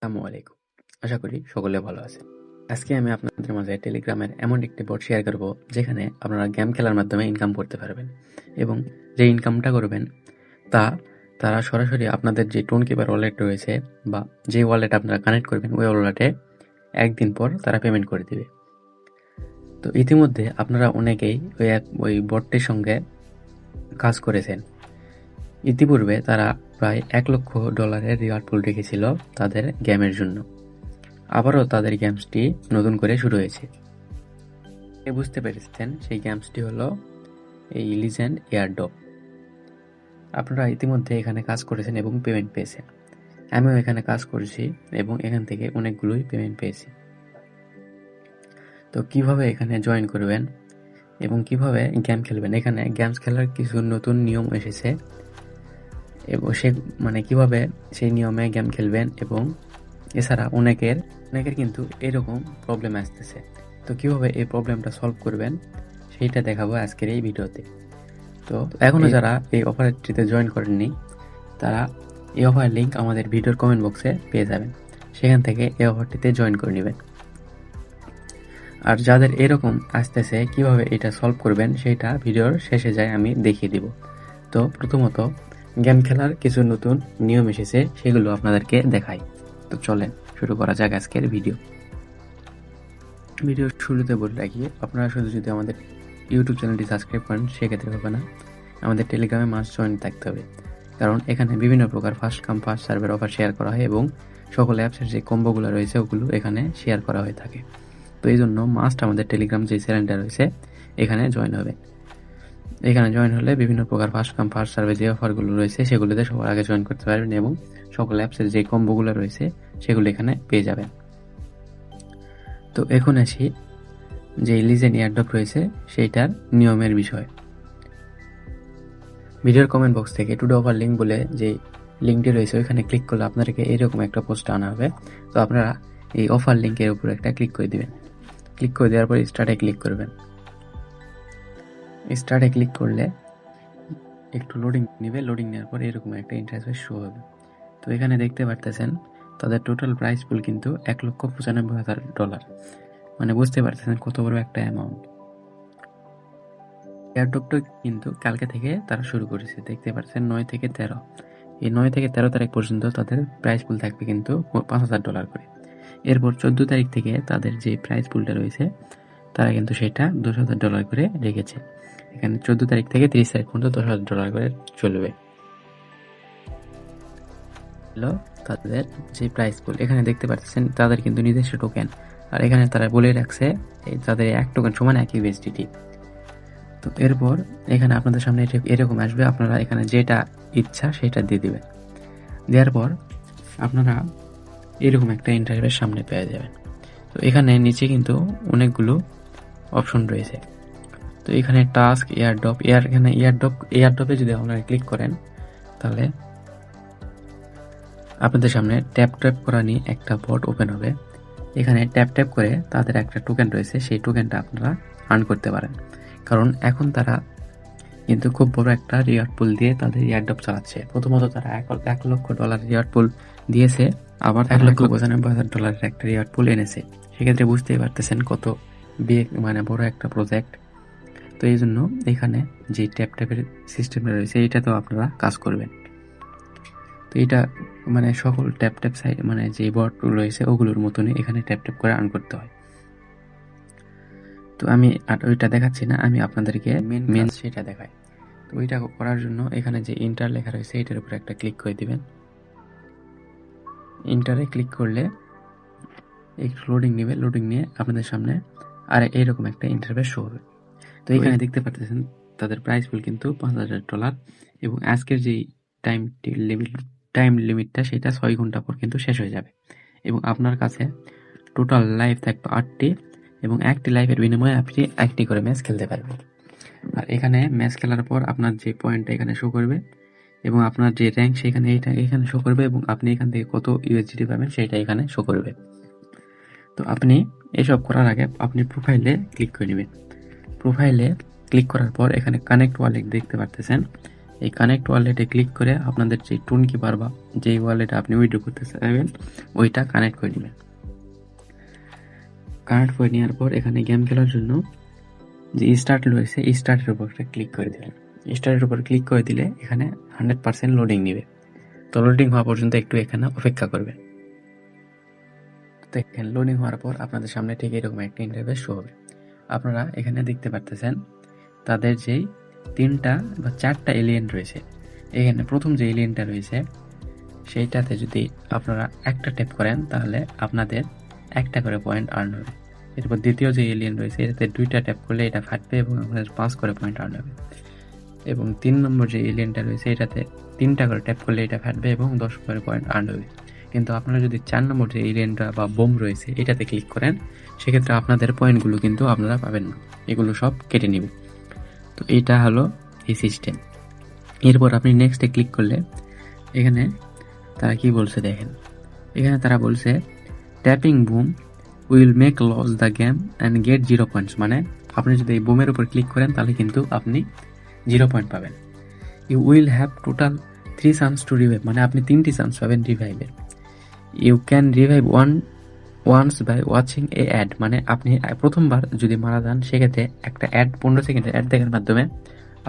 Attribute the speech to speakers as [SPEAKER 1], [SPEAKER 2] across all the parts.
[SPEAKER 1] আসসালামু আলাইকুম। আশা করি সকলে ভালো আছেন। আজকে আমি আপনাদের মাঝে টেলিগ্রামের এমন একটি বট শেয়ার করব যেখানে আপনারা গেম খেলার মাধ্যমে ইনকাম করতে পারবেন এবং যে ইনকামটা করবেন তা তারা সরাসরি আপনাদের যে টোন কিপার ওয়ালেট রয়েছে বা যে ওয়ালেট আপনারা কানেক্ট করবেন ওই ওয়ালেটে একদিন পর তারা পেমেন্ট করে দিবে। তো ইতিমধ্যে আপনারা অনেকেই ওই বটটির সঙ্গে কাজ করেছেন। ইতিপূর্বে তারা প্রায় $1,00,000 রিওয়ার্ড পুল রেখেছিল তাদের গেমের জন্য। আবারও তাদের গেমসটি নতুন করে শুরু হয়েছে। বুঝতে পেরেছেন সেই গেমসটি হলো এই লিজেন্ড এয়ারড্রপ। আপনারা ইতিমধ্যে এখানে কাজ করেছেন এবং পেমেন্ট পেয়েছেন। আমিও এখানে কাজ করেছি এবং এখান থেকে অনেকগুলোই পেমেন্ট পেয়েছি। তো কিভাবে এখানে জয়েন করবেন এবং কিভাবে গেম খেলবেন, এখানে গেমস খেলার কিছু নতুন নিয়ম এসেছে এবং কিভাবে সেই নিয়মে গেম খেলবেন এবং এছাড়া অনেকের কিন্তু এরকম প্রবলেম আসতেছে। তো কিভাবে এই প্রবলেমটা সলভ করবেন সেইটা দেখাবো আজকের এই ভিডিওতে। তো এখনও যারা এই অফারটিতে জয়েন করেননি তারা এই অফারের লিঙ্ক আমাদের ভিডিওর কমেন্ট বক্সে পেয়ে যাবেন, সেখান থেকে এই অফারটিতে জয়েন করে নেবেন। আর যাদের এরকম আসতেছে কিভাবে এটা সলভ করবেন সেইটা ভিডিওর শেষে যায় আমি দেখিয়ে দিব। তো প্রথমত গেম খেলার কিছু নতুন নিয়ম এসেছে, সেগুলো আপনাদেরকে দেখাই। তো চলেন শুরু করা যাক আজকের ভিডিওর শুরুতে বলে রাখি, আপনারা শুধু যদি আমাদের ইউটিউব চ্যানেলটি সাবস্ক্রাইব করেন সেক্ষেত্রে হবে না, আমাদের টেলিগ্রামে মাস্ট জয়েন থাকতে হবে। কারণ এখানে বিভিন্ন প্রকার ফার্স্ট কাম ফার্স্ট সার্ভের অফার শেয়ার করা হয় এবং সকল অ্যাপসের যে কম্বোগুলো রয়েছে ওগুলো এখানে শেয়ার করা হয়ে থাকে। তো এই জন্য মাস্ট আমাদের টেলিগ্রাম যে চ্যানেলটা রয়েছে এখানে জয়েন হবে। এখানে জয়েন হলে বিভিন্ন প্রকার ফার্স্ট কাম ফার্স্ট সার্ভে যে অফারগুলো রয়েছে সেগুলোতে সবার আগে জয়েন করতে পারবেন এবং সকল অ্যাপসের যে কম্বোগুলো রয়েছে সেগুলো এখানে পেয়ে যাবেন। তো এখন আসি যে লিজেন্ড এয়ারড্রপ রয়েছে সেইটার নিয়মের বিষয়। ভিডিওর কমেন্ট বক্স থেকে টুডে অফার লিঙ্ক বলে যে লিঙ্কটি রয়েছে ওইখানে ক্লিক করলে আপনাদেরকে এরকম একটা পোস্ট আনা হবে। তো আপনারা এই অফার লিঙ্কের উপর একটা ক্লিক করে দিবেন। ক্লিক করে দেওয়ার পর স্টার্টে ক্লিক করবেন। স্টার্টে ক্লিক করলে একটু লোডিং নেবে, লোডিং নেওয়ার পর এরকম একটা ইন্টারফেস শো হবে। তো এখানে দেখতে পারতেছেন তাদের টোটাল প্রাইস পুল কিন্তু $1,95,000, মানে বুঝতে পারতেছেন কত বড় একটা অ্যামাউন্ট। এয়ারড্রপটা কিন্তু কালকে থেকে তারা শুরু করেছে, দেখতে পাচ্ছেন 9 থেকে 13, এই 9 থেকে 13 তারিখ পর্যন্ত তাদের প্রাইস পুল থাকবে কিন্তু $5,000 করে। এরপর 14 তারিখ থেকে তাদের যে প্রাইস পুলটা রয়েছে তারা কিন্তু সেটা $10,000 করে রেখেছে। এখানে 14 তারিখ থেকে 30 তারিখ পর্যন্ত $10,000 করে চলবে তাদের যে প্রাইস পুল। এখানে দেখতে পাচ্ছেন তাদের কিন্তু নিজস্ব টোকেন, আর এখানে তারা বলে রাখছে তাদের 1 টোকেন সমান 1 USDT। তো এরপর এখানে আপনাদের সামনে এরকম আসবে, আপনারা এখানে যেটা ইচ্ছা সেটা দিয়ে দিবেন। দেওয়ার পর আপনারা এরকম একটা ইন্টারফেস সামনে পেয়ে যাবেন। তো এখানে নিচে কিন্তু অনেকগুলো অপশন রয়েছে। তো এখানে টাস্ক, এয়ারড্রপ, এখানে এয়ারড্রপে যদি আপনারা ক্লিক করেন তাহলে আপনাদের সামনে ট্যাপ করা নিয়ে একটা বট ওপেন হবে। এখানে ট্যাপ করে তাদের একটা টোকেন রয়েছে, সেই টোকেনটা আপনারা আর্ন করতে পারেন। কারণ এখন তারা কিন্তু খুব বড় একটা রিওয়ার্ড পুল দিয়ে তাদের এয়ারড্রপ চালাচ্ছে। প্রথমত তারা $1,00,000 রিওয়ার্ড পুল দিয়েছে, আবার $1,95,000 একটা রিওয়ার্ড পুল এনেছে। সেক্ষেত্রে বুঝতেই পারতেছেন কত বড় একটা প্রজেক্ট। তো এই জন্য এখানে যে ট্যাপের সিস্টেমটা রয়েছে এইটাতেও আপনারা কাজ করবেন। তো এটা সকল ট্যাপ সাইড যে বট রয়েছে ওগুলোর মতনই এখানে ট্যাপ করে আর্ন করতে হয়। তো আমি আর ওইটা দেখাচ্ছি না, আমি আপনাদেরকে মেন সেটা দেখাই। তো ওইটা করার জন্য এখানে যে ইন্টার লেখা রয়েছে এটার উপর একটা ক্লিক করে দিবেন। ইন্টারে ক্লিক করলে একটু লোডিং নেবে, লোডিং নিয়ে আপনাদের সামনে আর এইরকম একটা ইন্টারফেস শো হবে। তো এখানে দেখতে পাচ্ছেন তাদের প্রাইস পুল কিন্তু $5,000 এবং আজকের যে টাইম লিমিটটা সেটা 6 ঘন্টা পর কিন্তু শেষ হয়ে যাবে এবং আপনার কাছে টোটাল লাইফ থাকবে 8টি এবং একটি লাইফের বিনিময়ে আপনি 1টি করে ম্যাচ খেলতে পারবেন। আর এখানে ম্যাচ খেলার পর আপনার যে পয়েন্টটা এখানে শো করবে এবং আপনার যে র্যাঙ্ক সেখানে এখানে শো করবে এবং আপনি এখান থেকে কত USDT পাবেন সেটা এখানে শো করবে। তো আপনি এসব করার আগে আপনি প্রোফাইলে ক্লিক করে নেবেন। প্রোফাইলে ক্লিক করার পর এখানে কানেক্ট ওয়ালেট দেখতে পারতেছেন, এই কানেক্ট ওয়ালেটে ক্লিক করে আপনাদের যে টুন কিপার বা যেই ওয়ালেটে আপনি উইথড্র করতে চাইবেন ওইটা কানেক্ট করে নেবেন। কানেক্ট করে নেওয়ার পর এখানে গেম খেলার জন্য যে স্টার্ট রয়েছে এই স্টার্টের উপর একটা ক্লিক করে দিলেন। স্টার্টের উপর ক্লিক করে দিলে এখানে 100% লোডিং নেবে। তো লোডিং হওয়া পর্যন্ত একটু এখানে অপেক্ষা করবে। তো এখানে লোডিং হওয়ার পর আপনাদের সামনে ঠিক এরকম একটা ইন্টারফেস শো হবে। আপনারা এখানে দেখতে পারতেছেন তাদের যেই 3টা বা 4টা এলিয়েন রয়েছে। এখানে প্রথম যে এলিয়েনটা রয়েছে সেইটাতে যদি আপনারা একটা ট্যাপ করেন তাহলে আপনাদের 1টা করে পয়েন্ট আর্ন হবে। এরপর দ্বিতীয় যে এলিয়েন রয়েছে এটাতে 2টা ট্যাপ করলে এটা ফাটবে এবং আপনাদের 5 করে পয়েন্ট আর্ন হবে। এবং 3 নম্বর যে এলিয়েনটা রয়েছে এটাতে 3টা করে ট্যাপ করলে এটা ফাটবে এবং 10 করে পয়েন্ট আর্ন হবে। কিন্তু আপনারা যদি 4 নম্বর যে এলিয়েনটা বা বোম রয়েছে এটাতে ক্লিক করেন সেক্ষেত্রে আপনাদের পয়েন্টগুলো কিন্তু আপনারা পাবেন না, এগুলো সব কেটে নেবে। তো এটা হলো এই সিস্টেম। এরপর আপনি নেক্সটে ক্লিক করলে এখানে তারা কি বলছে দেখেন। এখানে তারা বলছে tapping boom will make lose the game and get 0 points. মানে আপনি যদি এই বুমের উপর ক্লিক করেন তাহলে কিন্তু আপনি 0 পয়েন্ট পাবেন। You will have total 3 chance to revive, মানে আপনি 3টি চান্স পাবেন রিভাইভের। You can revive once by watching a ad, মানে আপনি প্রথমবার যদি মারা যান সেক্ষেত্রে একটা অ্যাড 15 সেকেন্ডের অ্যাড দেখার মাধ্যমে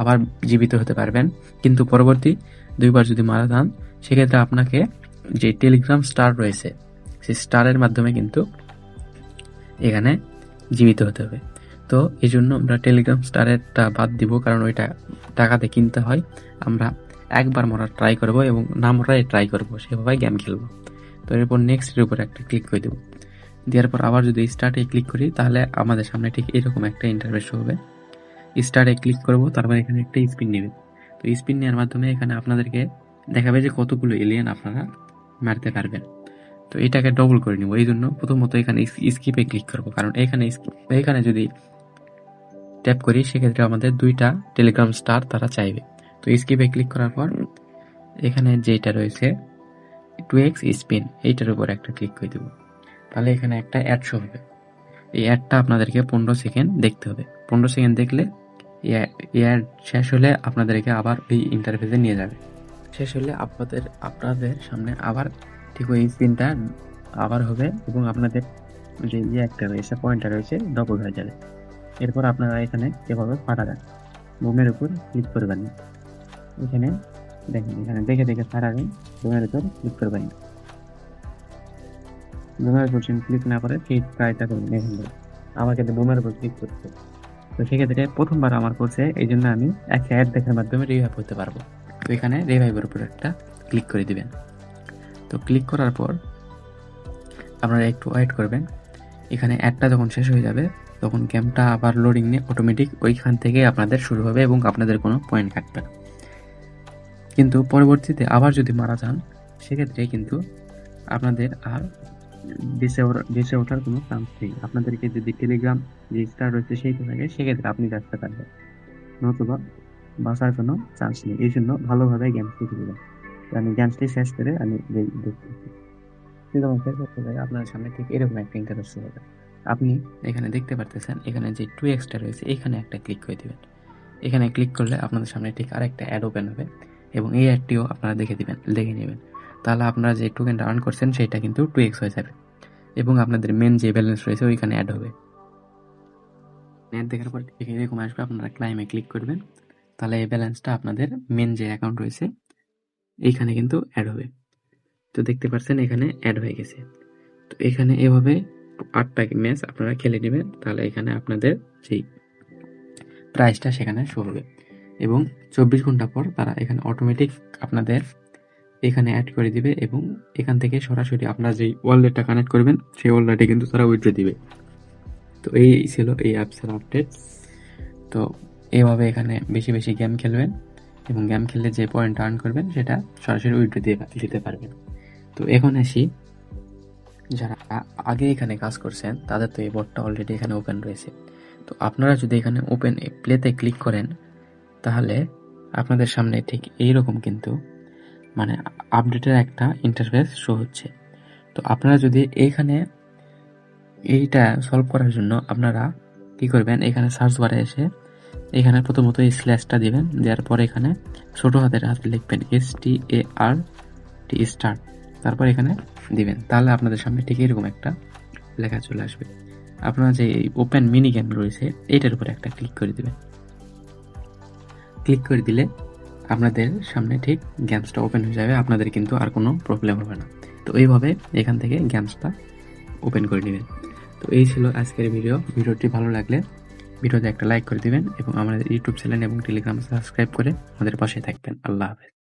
[SPEAKER 1] আবার জীবিত হতে পারবেন। কিন্তু পরবর্তী 2বার যদি মারা যান সেক্ষেত্রে আপনাকে যে টেলিগ্রাম স্টার রয়েছে সেই স্টারের মাধ্যমে কিন্তু এখানে জীবিত হতে হবে। তো এই জন্য আমরা টেলিগ্রাম স্টারেরটা বাদ দিব, কারণ ওইটা টাকাতে কিনতে হয়। আমরা একবার মরার ট্রাই করব এবং না মরাই ট্রাই করব, সেভাবে গেম খেলবো। তো এরপর নেক্সটের উপর একটা ক্লিক করে দেবো। দেওয়ার পর আবার যদি স্টার্টে ক্লিক করি তাহলে আমাদের সামনে ঠিক এরকম একটা ইন্টারফেস হবে। স্টার্টে ক্লিক করব, তারপর এখানে একটা স্পিন নেবে। তো স্পিন নেওয়ার মাধ্যমে এখানে আপনাদেরকে দেখাবে যে কতগুলো এলিয়েন আপনারা মারতে পারবেন। তো এটাকে ডবল করে নিব। এই জন্য প্রথমত এখানে স্কিপে ক্লিক করব, কারণ এখানে যদি ট্যাপ করি সেক্ষেত্রে আমাদের 2টা টেলিগ্রাম স্টার তারা চাইবে। তো স্কিপে ক্লিক করার পর এখানে যেটা রয়েছে 2x স্পিন এইটার উপর একটা ক্লিক করে দেবো। তাহলে এখানে একটা অ্যাড শো হবে। এই অ্যাডটা আপনাদেরকে 15 সেকেন্ড দেখতে হবে। 15 সেকেন্ড দেখলে অ্যাড শেষ হলে আপনাদেরকে আবার এই ইন্টারফেসে নিয়ে যাবে। শেষ হলে আপনাদের সামনে আবার ঠিক ওই স্পিনটা আবার হবে এবং আপনাদের যে একটা রয়েছে পয়েন্টটা রয়েছে ডবল হয়ে যাবে। এরপর আপনারা এখানে এভাবে ফাটাবেন, বোমের উপর ক্লিক করবেন। এখানে দেখেন, এখানে দেখে দেখে ফাটাবেন, বোমের উপর ক্লিক করবেন। বোমের উপর ক্লিক না করে সেই ট্রাইটা করবেন। এখান থেকে আমাকে বোমের উপর ক্লিক করতে, তো সেক্ষেত্রে প্রথমবার আমার করছে এই জন্য আমি একটা অ্যাড দেখার মাধ্যমে রিভাইভ করতে পারবো। তো এখানে রিভাইভের উপর একটা ক্লিক করে দিবেন। তো ক্লিক করার পর আপনারা একটু ওয়েট করবেন। এখানে অ্যাডটা যখন শেষ হয়ে যাবে তখন গেমটা আবার লোডিং নিয়ে অটোমেটিক ওইখান থেকে আপনাদের শুরু হবে এবং আপনাদের কোনো পয়েন্ট কাটবে না। কিন্তু পরবর্তীতে আবার যদি মারা যান সেক্ষেত্রে কিন্তু আপনাদের আর বেঁচে ওঠার কোনো চান্স নেই। আপনাদেরকে যদি টেলিগ্রাম যে স্টার রয়েছে সেই থাকে সেক্ষেত্রে আপনি বাঁচতে পারবেন, নতুবা বাঁচার কোনো চান্স নেই। এই জন্য ভালোভাবে গেমসটি খেলবেন। আমি গেমসটি শেষ করে আমি দেখতেছি যখন শেষ করতে যাই আপনার সামনে ঠিক এরকম একটা ইন্টারফেস হবে। আপনি এখানে দেখতে পারতেছেন এখানে যে 2xটা রয়েছে এখানে একটা ক্লিক করে দিবেন। এখানে ক্লিক করলে আপনাদের সামনে ঠিক আরেকটা অ্যাড ওপেন হবে এবং এই অ্যাডটিও আপনারা দেখে নেবেন। তাহলে আপনারা যে টোকেনটা আর্ন করছেন সেটা কিন্তু 2x হয়ে যাবে এবং আপনাদের মেন যে ব্যালেন্স রয়েছে ওইখানে অ্যাড হবে। অ্যাড দেখার পর ঠিক এরকম আসবে, আপনারা ক্লাইমে ক্লিক করবেন, তাহলে এই ব্যালেন্সটা আপনাদের মেন যে অ্যাকাউন্ট রয়েছে এইখানে কিন্তু অ্যাড হবে। তো দেখতে পাচ্ছেন এখানে অ্যাড হয়ে গেছে। তো এখানে এভাবে 8টা ম্যাচ আপনারা খেলে নেবেন, তাহলে এখানে আপনাদের যেই প্রাইসটা সেখানে শো হবে এবং 24 ঘন্টা পর তারা এখানে অটোমেটিক আপনাদের এখানে অ্যাড করে দিবে এবং এখান থেকে সরাসরি আপনারা যেই ওয়ালেটটা কানেক্ট করবেন সেই ওয়ালেটে কিন্তু তারা উইথড্র দিবে। তো এই ছিল এই অ্যাপসের আপডেট। তো এইভাবে এখানে বেশি বেশি গেম খেলবেন এবং গেম খেললে যে পয়েন্ট আর্ন করবেন সেটা সরাসরি উইথড্র দিতে পারবেন। তো এখন আসি, যারা আগে এখানে কাজ করছেন তাদের তো এই বটটা অলরেডি এখানে ওপেন রয়েছে। তো আপনারা যদি এখানে ওপেন প্লেতে ক্লিক করেন তাহলে আপনাদের সামনে ঠিক এইরকম কিন্তু মানে আপডেটের একটা ইন্টারফেস শো হচ্ছে। তো আপনারা যদি এইখানে এইটা সলভ করার জন্য আপনারা কি করবেন, এখানে সার্চ বারে এসে এখানে প্রথমত এই স্ল্যাশটা দিবেন, দেওয়ার পরে এখানে ছোট হাতে লিখবেন START স্টার্ট, তারপর এখানে দিবেন। তাহলে আপনাদের সামনে ঠিক এরকম একটা লেখা চলে আসবে। আপনারা যে ওপেন মিনি গেম রয়েছে এইটার উপরে একটা ক্লিক করে দিবেন। ক্লিক করে দিলে আপনাদের সামনে ঠিক গেমসটা ওপেন হয়ে যাবে, আপনাদের কিন্তু আর কোনো প্রবলেম হবে না। তো এইভাবে এখান থেকে গেমসটা ওপেন করে নেবেন। তো এই ছিল আজকের ভিডিওটি ভালো লাগলে ভিডিওতে একটা লাইক করে দিবেন এবং আমাদের ইউটিউব চ্যানেল এবং টেলিগ্রাম সাবস্ক্রাইব করে আমাদের পাশে থাকবেন। আল্লাহ হাফেজ।